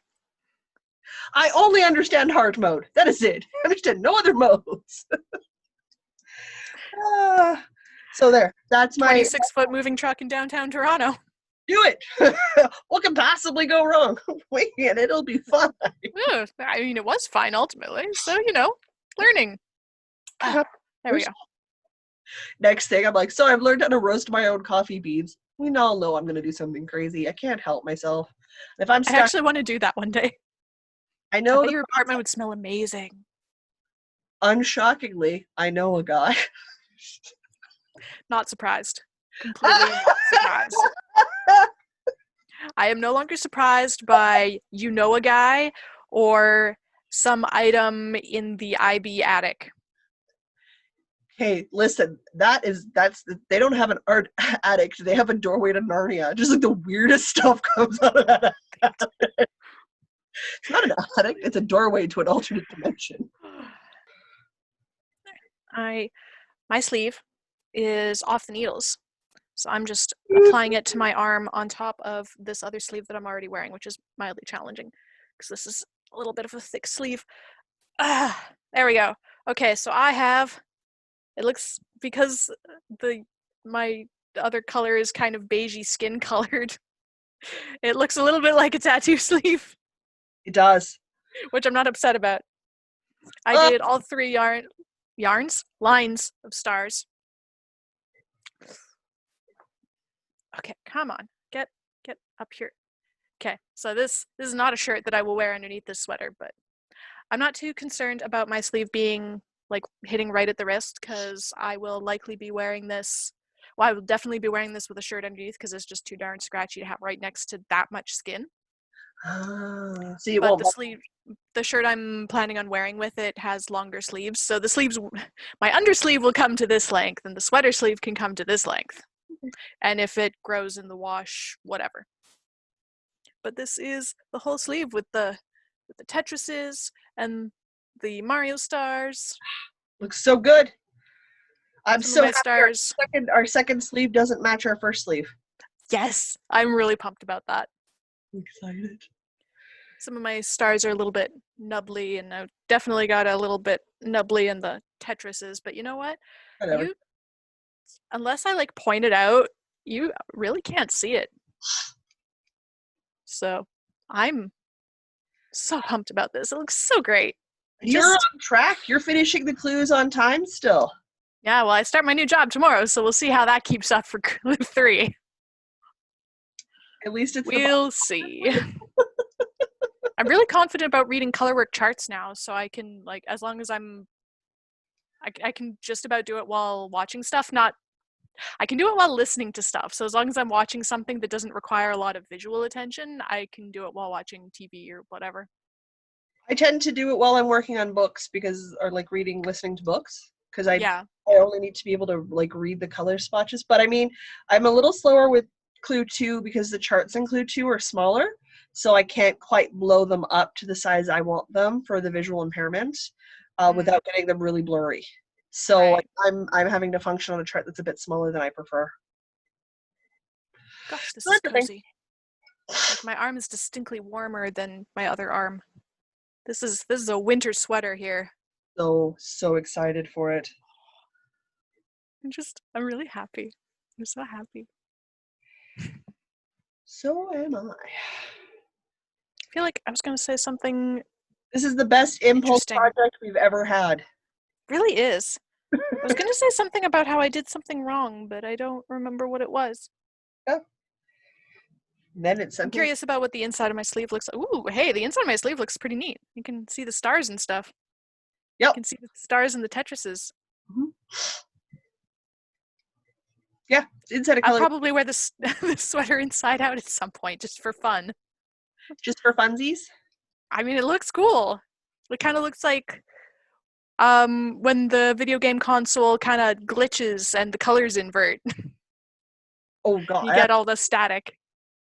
I only understand hard mode. That is it. I understand no other modes. So there. That's my 26-foot moving truck in downtown Toronto. do it. What can possibly go wrong? Wing it. It'll be fun. Ugh, I mean, it was fine ultimately, so, learning. There we go. Next thing, I'm like, so I've learned how to roast my own coffee beans. We all know I'm going to do something crazy. I can't help myself. If I'm I stuck, actually want to do that one day. I I know bet your apartment would smell amazing. unshockingly, I know a guy. Not surprised. Completely not surprised. I am no longer surprised by a guy or some item in the IB attic. Hey, listen, they don't have an art addict. They have a doorway to Narnia. Just like the weirdest stuff comes out of that. It's not an attic. It's a doorway to an alternate dimension. My sleeve is off the needles. So I'm just applying it to my arm on top of this other sleeve that I'm already wearing, which is mildly challenging because this is a little bit of a thick sleeve. There we go. Okay, so it looks, because my other color is kind of beigey skin colored, it looks a little bit like a tattoo sleeve, It does. which I'm not upset about. I did all 3 lines of stars. Okay, come on, get up here. Okay, so this is not a shirt that I will wear underneath this sweater, but I'm not too concerned about my sleeve being like hitting right at the wrist, because I will likely be wearing this. Well, I will definitely be wearing this with a shirt underneath because it's just too darn scratchy to have right next to that much skin. See, it But won't. the shirt I'm planning on wearing with it has longer sleeves, so the sleeves, my undersleeve will come to this length, and the sweater sleeve can come to this length. And if it grows in the wash, whatever. But this is the whole sleeve with the Tetrises and the Mario stars. Looks so good. I'm Some so of my happy stars. our second sleeve doesn't match our first sleeve. Yes, I'm really pumped about that. I'm excited. Some of my stars are a little bit nubbly, and I've definitely got a little bit nubbly in the Tetrises. But you know what? Whatever. Unless I like point it out, you really can't see it. So I'm so pumped about this. It looks so great. You're on track. You're finishing the clues on time still. Yeah, well, I start my new job tomorrow, so we'll see how that keeps up for clue 3. At least it's We'll see. I'm really confident about reading colorwork charts now, so I can, like, as long as I can just about do it while watching stuff. I can do it while listening to stuff. So as long as I'm watching something that doesn't require a lot of visual attention, I can do it while watching TV or whatever. I tend to do it while I'm working on books or like listening to books, because Yeah. I only need to be able to like read the color swatches. But I mean, I'm a little slower with Clue 2 because the charts in Clue 2 are smaller, so I can't quite blow them up to the size I want them for the visual impairment without getting them really blurry. So Right. I'm having to function on a chart that's a bit smaller than I prefer. Gosh, this So is that's the thing. cozy. Like, my arm is distinctly warmer than my other arm. This is a winter sweater here. So excited for it. I'm really happy. I'm so happy. So am I. I feel like I was going to say something. This is the best impulse Interesting. project we've ever had. Really is. I was going to say something about how I did something wrong, but I don't remember what it was. Yeah. Then it's I'm curious about what the inside of my sleeve looks like. Ooh, hey, the inside of my sleeve looks pretty neat. You can see the stars and stuff. Yep. You can see the stars and the Tetrises. Mm-hmm. Yeah, inside a color. I'll probably wear this sweater inside out at some point, just for fun. Just for funsies? I mean, it looks cool. It kind of looks like when the video game console kind of glitches and the colors invert. Oh god, You get all the static.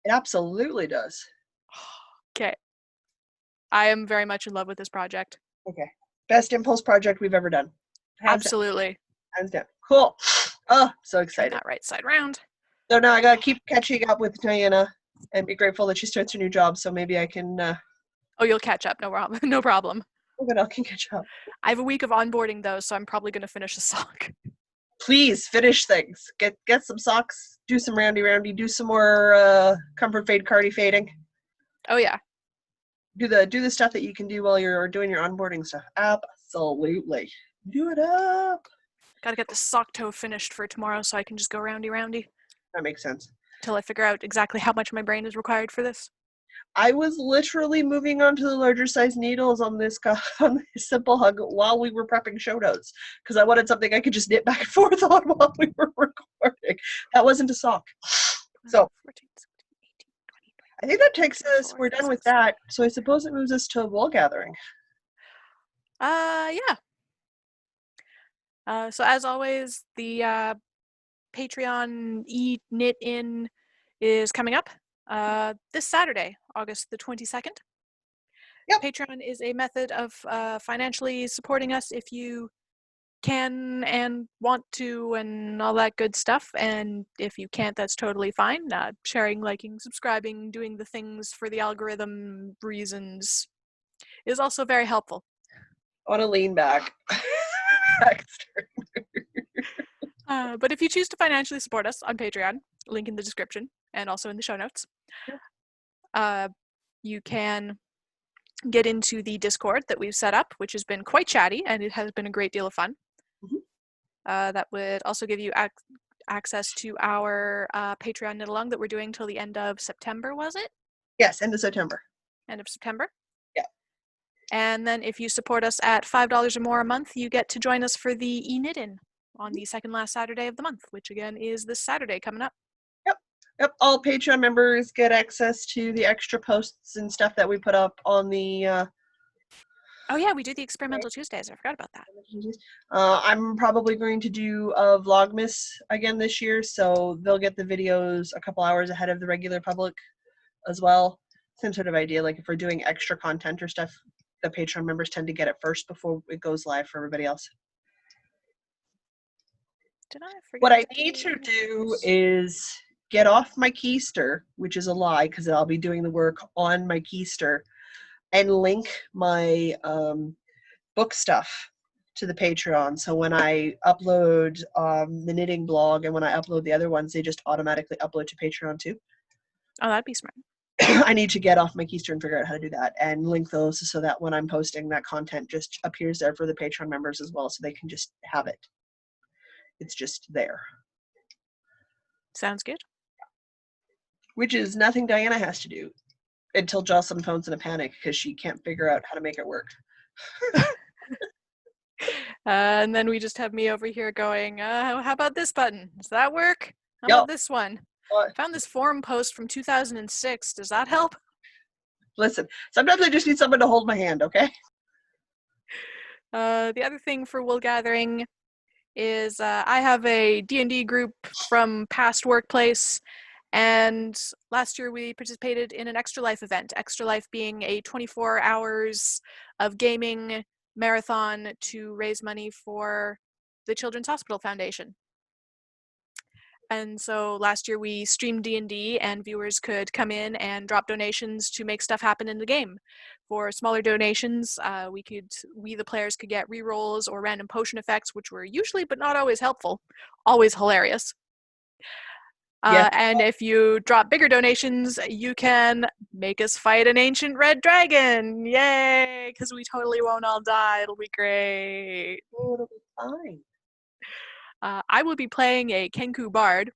it absolutely does. Okay. I am very much in love with this project. Okay, best impulse project we've ever done. Absolutely. Hands down. Cool. Oh, so Turn excited. that right side round. So now I gotta keep catching up with Diana and be grateful that she starts her new job. So maybe I can. Oh, you'll catch up. No problem. No problem. I can catch up. I have a week of onboarding though, so I'm probably going to finish a sock. Please finish things. Get some socks. Do some roundy. Do some more comfort fade, cardi fading. Oh yeah. Do the stuff that you can do while you're doing your onboarding stuff. Absolutely. Do it up. Gotta get the sock toe finished for tomorrow so I can just go roundy. That makes sense. Till I figure out exactly how much my brain is required for this. I was literally moving on to the larger size needles on this simple hug while we were prepping show notes because I wanted something I could just knit back and forth on while we were recording. That wasn't a sock. So 14, 17, 18, 20, I think that takes us, we're done with that. So I suppose it moves us to wool gathering. Yeah. So as always, the Patreon knit in is coming up this Saturday, August the 22nd. Yep. Patreon is a method of financially supporting us if you can and want to and all that good stuff. And if you can't, that's totally fine. Sharing, liking, subscribing, doing the things for the algorithm reasons is also very helpful. I want to lean back. But if you choose to financially support us on Patreon, link in the description and also in the show notes, you can get into the Discord that we've set up, which has been quite chatty and it has been a great deal of fun. Mm-hmm. That would also give you access to our Patreon knit along that we're doing till the end of September, was it? Yes, end of September. End of September? Yeah. And then if you support us at $5 or more a month, you get to join us for the e-knit-in on the second last Saturday of the month, which again is this Saturday coming up. Yep, all Patreon members get access to the extra posts and stuff that we put up on the... Oh yeah, we do the Experimental Tuesdays. I forgot about that. I'm probably going to do a Vlogmas again this year, so they'll get the videos a couple hours ahead of the regular public as well. Same sort of idea, like if we're doing extra content or stuff, the Patreon members tend to get it first before it goes live for everybody else. Did I forget? What I need to do is get off my keister, which is a lie because I'll be doing the work on my keister, and link my book stuff to the Patreon. So when I upload the knitting blog and when I upload the other ones, they just automatically upload to Patreon too. Oh, that'd be smart. I need to get off my keister and figure out how to do that and link those so that when I'm posting that content just appears there for the Patreon members as well so they can just have it. It's just there. Sounds good. Which is nothing Diana has to do until Jocelyn phones in a panic because she can't figure out how to make it work. And then we just have me over here going, how about this button? Does that work? How about this one? I found this forum post from 2006. Does that help? Listen, sometimes I just need someone to hold my hand, okay? The other thing for wool gathering is I have a D&D group from past workplace, and last year we participated in an Extra Life event. Extra Life being a 24 hours of gaming marathon to raise money for the Children's Hospital Foundation. And so last year we streamed D&D and viewers could come in and drop donations to make stuff happen in the game. For smaller donations, we the players could get rerolls or random potion effects, which were usually but not always helpful, always hilarious. And if you drop bigger donations, you can make us fight an ancient red dragon. Yay! Because we totally won't all die. It'll be great. Oh, it'll be fine. I will be playing a Kenku bard,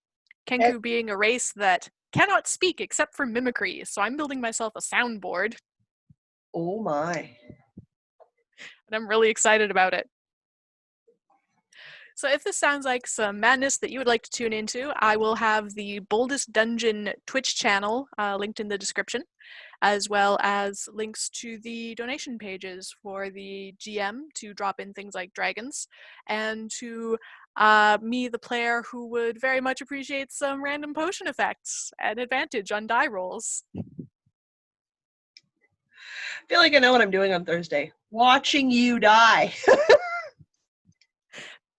Kenku being a race that cannot speak except for mimicry, so I'm building myself a soundboard. Oh my. And I'm really excited about it. So if this sounds like some madness that you would like to tune into, I will have the Boldest Dungeon Twitch channel linked in the description, as well as links to the donation pages for the GM to drop in things like dragons, and to me, the player, who would very much appreciate some random potion effects and advantage on die rolls. I feel like I know what I'm doing on Thursday. Watching you die.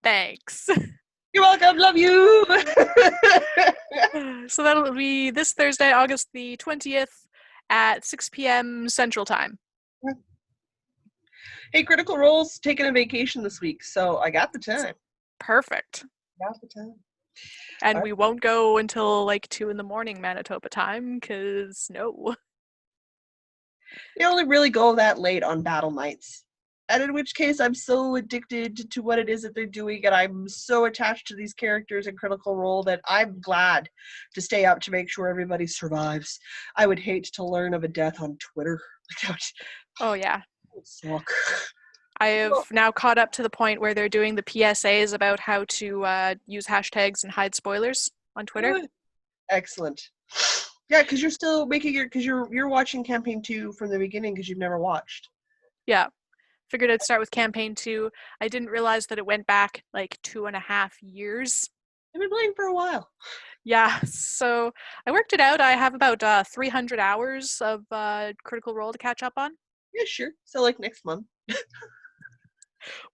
Thanks. You're welcome. Love you. So that'll be this Thursday, August the 20th at 6 p.m. Central Time. Hey, Critical Role's taking a vacation this week, so I got the time. Perfect. Got the time. And All we won't go until like 2 in the morning Manitoba time, because no. They only really go that late on battle nights. And in which case, I'm so addicted to what it is that they're doing, and I'm so attached to these characters in Critical Role that I'm glad to stay up to make sure everybody survives. I would hate to learn of a death on Twitter. Oh yeah. Would suck. I have now caught up to the point where they're doing the PSAs about how to use hashtags and hide spoilers on Twitter. Good. Excellent. Yeah, because you're still making you're watching campaign 2 from the beginning because you've never watched. Yeah. Figured I'd start with campaign 2. I didn't realize that it went back like 2.5 years. I've been playing for a while. Yeah, so I worked it out. I have about 300 hours of Critical Role to catch up on. Yeah, sure. So like next month.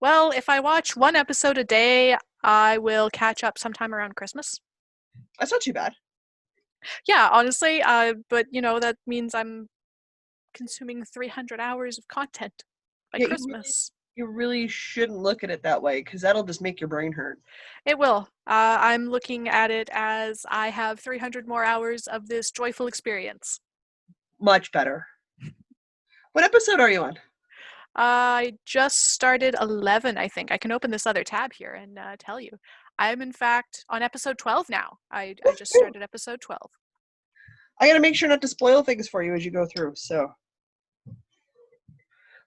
Well, if I watch one episode a day, I will catch up sometime around Christmas. That's not too bad. Yeah, honestly, but that means I'm consuming 300 hours of content by Yeah, Christmas. You really shouldn't look at it that way, because that'll just make your brain hurt. It will. I'm looking at it as I have 300 more hours of this joyful experience. Much better. What episode are you on? I just started 11, I think. I can open this other tab here and tell you. I'm, in fact, on episode 12 now. I just started episode 12. I gotta make sure not to spoil things for you as you go through, so.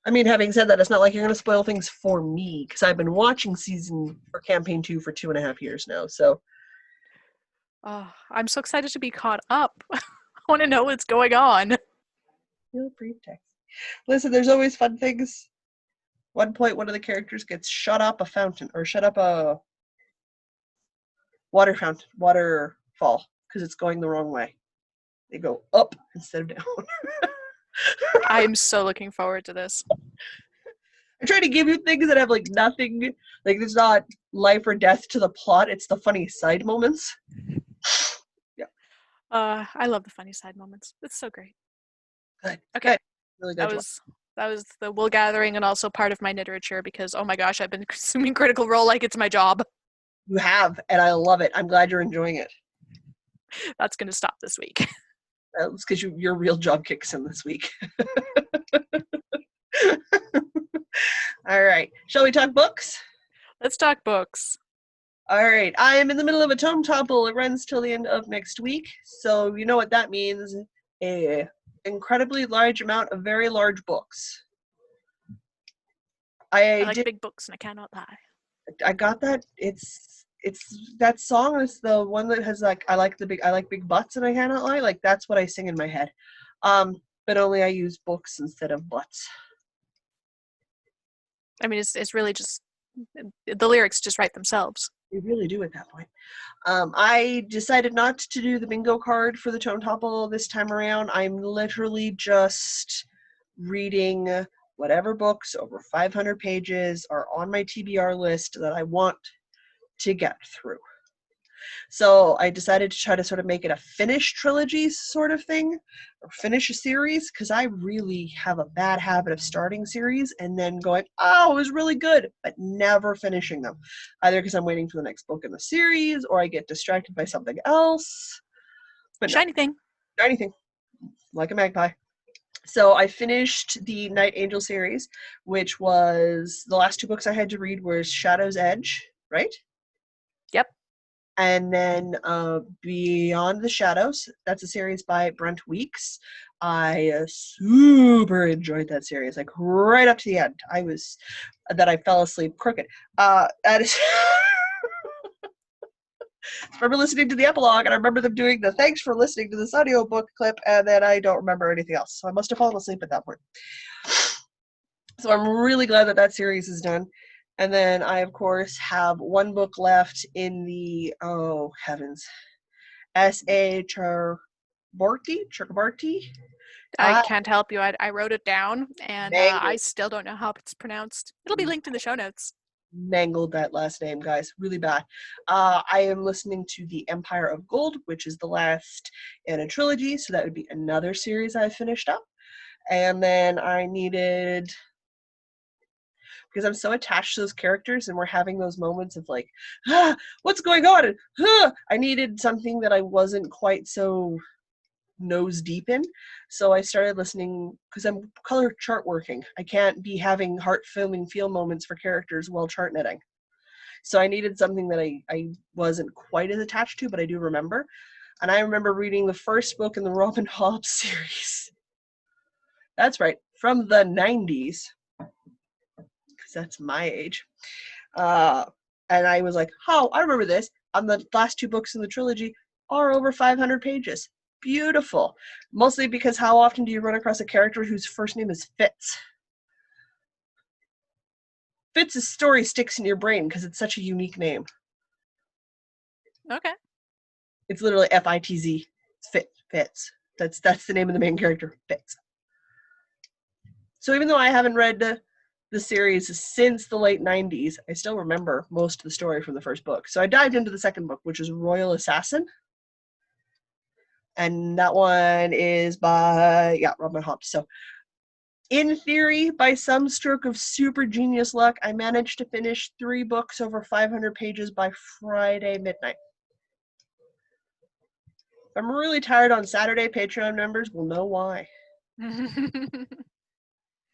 I mean, having said that, it's not like you're gonna spoil things for me, because I've been watching season or campaign 2 for 2.5 years now, so. I'm so excited to be caught up. I want to know what's going on. Feel free to text. Listen, there's always fun things. One point, one of the characters gets shut up a fountain, or shut up a waterfall, because it's going the wrong way. They go up instead of down. I'm so looking forward to this. I try to give you things that have like nothing, like there's not life or death to the plot. It's the funny side moments. Yeah. I love the funny side moments. It's so great. Good. Okay. Good. Really good. That was the wool gathering, and also part of my literature, because oh my gosh, I've been consuming Critical Role like it's my job. You have, and I love it. I'm glad you're enjoying it. That's going to stop this week. It's because your real job kicks in this week. All right. Shall we talk books? Let's talk books. All right. I am in the middle of a tome topple. It runs till the end of next week. So you know what that means. A incredibly large amount of very large books. I like big books, and I cannot lie. I got that. It's that song is the one that has like I like big butts and I cannot lie. Like that's what I sing in my head. But only I use books instead of butts. I mean, it's really just the lyrics just write themselves. You really do at that point. I decided not to do the bingo card for the tome topple this time around. I'm literally just reading whatever books over 500 pages are on my TBR list that I want to get through. So I decided to try to sort of make it a finish trilogy sort of thing, or finish a series, because I really have a bad habit of starting series and then going, oh, it was really good, but never finishing them. Either because I'm waiting for the next book in the series, or I get distracted by something else. But Shiny thing. Shiny thing. Like a magpie. So I finished the Night Angel series, which was the last 2 books I had to read was Shadow's Edge, right? Yep. And then Beyond the Shadows, that's a series by Brent Weeks. I super enjoyed that series, like right up to the end. I fell asleep crooked. That is I remember listening to the epilogue, and I remember them doing the thanks for listening to this audiobook clip, and then I don't remember anything else. So I must have fallen asleep at that point. So I'm really glad that that series is done. And then I, of course, have one book left in the, oh, heavens, S.A. Chakrabarti. I can't help you. I wrote it down, and I still don't know how it's pronounced. It'll be linked in the show notes. Mangled that last name, guys. Really bad. I am listening to The Empire of Gold, which is the last in a trilogy, so that would be another series I finished up. And then I needed, because I'm so attached to those characters and we're having those moments of like, what's going on? And, I needed something that I wasn't quite so nose deep in. So I started listening, because I'm color chart working. I can't be having heart-filling feel moments for characters while chart knitting. So I needed something that I wasn't quite as attached to, but I do remember. And I remember reading the first book in the Robin Hobb series. That's right, from the 90s. That's my age. And I was like, oh, I remember this. And the last two books in the trilogy are over 500 pages. Beautiful. Mostly because how often do you run across a character whose first name is Fitz? Fitz's story sticks in your brain because it's such a unique name. Okay. It's literally F-I-T-Z. Fitz. That's the name of the main character, Fitz. So even though I haven't read the series since the late 90s, I still remember most of the story from the first book. So I dived into the second book, which is Royal Assassin. And that one is by, Robin Hobb. So in theory, by some stroke of super genius luck, I managed to finish 3 books over 500 pages by Friday midnight. If I'm really tired on Saturday, Patreon members will know why.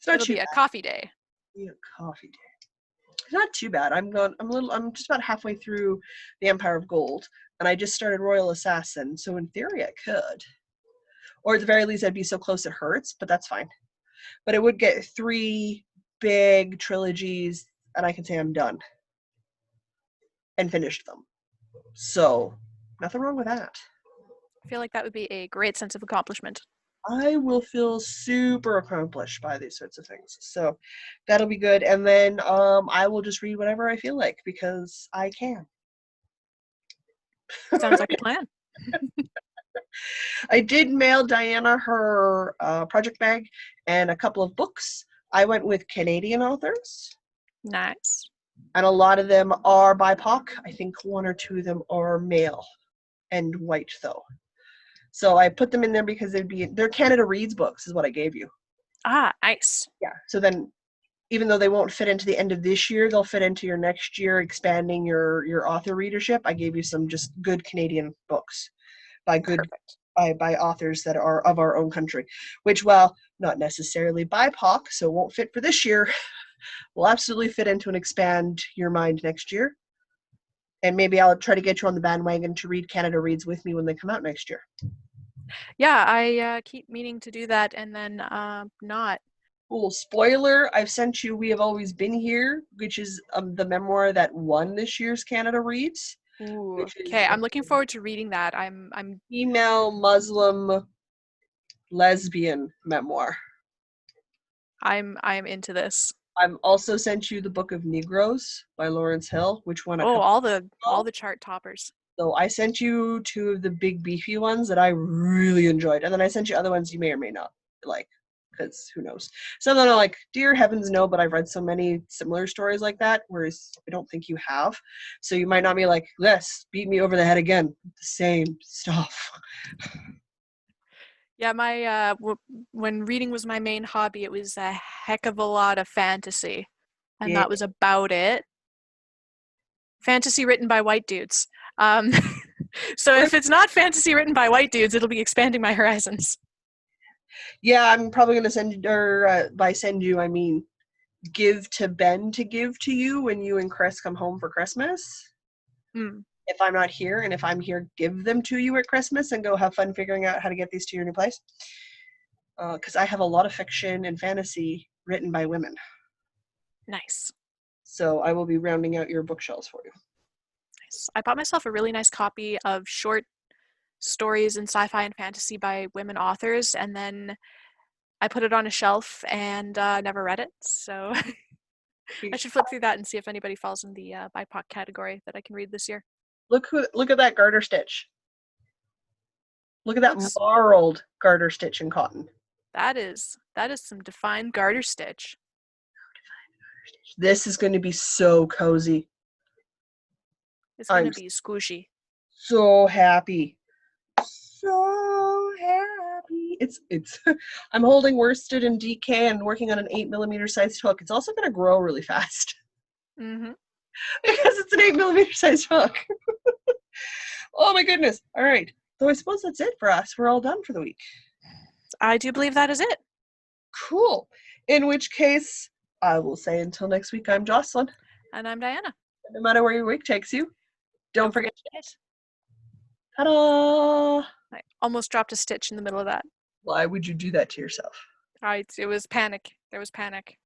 It'll be a coffee day. Be a coffee day. It's not too bad. I'm just about halfway through The Empire of Gold, and I just started Royal Assassin, so in theory I could. Or at the very least I'd be so close it hurts, but that's fine. But it would get 3 big trilogies, and I can say I'm done. And finished them. So, nothing wrong with that. I feel like that would be a great sense of accomplishment. I will feel super accomplished by these sorts of things. So that'll be good. And then I will just read whatever I feel like because I can. Sounds like a plan. I did mail Diana her project bag and a couple of books. I went with Canadian authors. Nice. And a lot of them are BIPOC. I think 1 or 2 of them are male and white, though. So I put them in there because they're Canada Reads books is what I gave you. Ah, nice. Yeah. So then even though they won't fit into the end of this year, they'll fit into your next year, expanding your author readership. I gave you some just good Canadian books by authors that are of our own country, which, while not necessarily BIPOC, so won't fit for this year, will absolutely fit into and expand your mind next year. And maybe I'll try to get you on the bandwagon to read Canada Reads with me when they come out next year. Yeah, I keep meaning to do that and then not. Cool. Spoiler, I've sent you We Have Always Been Here, which is the memoir that won this year's Canada Reads. Ooh, okay, I'm looking forward to reading that. I'm female Muslim lesbian memoir. I'm into this. I've also sent you The Book of Negroes by Lawrence Hill, which won all the chart toppers. So I sent you 2 of the big beefy ones that I really enjoyed, and then I sent you other ones you may or may not like, because who knows. Some of them are like, dear heavens no, but I've read so many similar stories like that, whereas I don't think you have. So you might not be like, yes, beat me over the head again with the same stuff. Yeah, my when reading was my main hobby, it was a heck of a lot of fantasy, and that was about it. Fantasy written by white dudes. So if it's not fantasy written by white dudes, it'll be expanding my horizons. Yeah, I'm probably going to send, or by send you, I mean give to Ben to give to you when you and Chris come home for Christmas. If I'm not here, and if I'm here, give them to you at Christmas and go have fun figuring out how to get these to your new place. Because I have a lot of fiction and fantasy written by women. Nice. So I will be rounding out your bookshelves for you. Nice. I bought myself a really nice copy of short stories in sci-fi and fantasy by women authors, and then I put it on a shelf and never read it. So I should flip through that and see if anybody falls in the BIPOC category that I can read this year. Look at that garter stitch. Look at that Looks- marled garter stitch in cotton. That is some defined garter stitch. This is going to be so cozy. It's going to be squishy. So happy. So happy. It's I'm holding worsted and DK and working on an 8mm sized hook. It's also going to grow really fast. Mm-hmm. Because it's an 8mm sized hook. Oh my goodness. All right. So I suppose that's it for us. We're all done for the week. I do believe that is it. Cool. In which case, I will say until next week, I'm Jocelyn. And I'm Diana. No matter where your week takes you, don't forget to knit. Ta-da! I almost dropped a stitch in the middle of that. Why would you do that to yourself? It was panic. There was panic.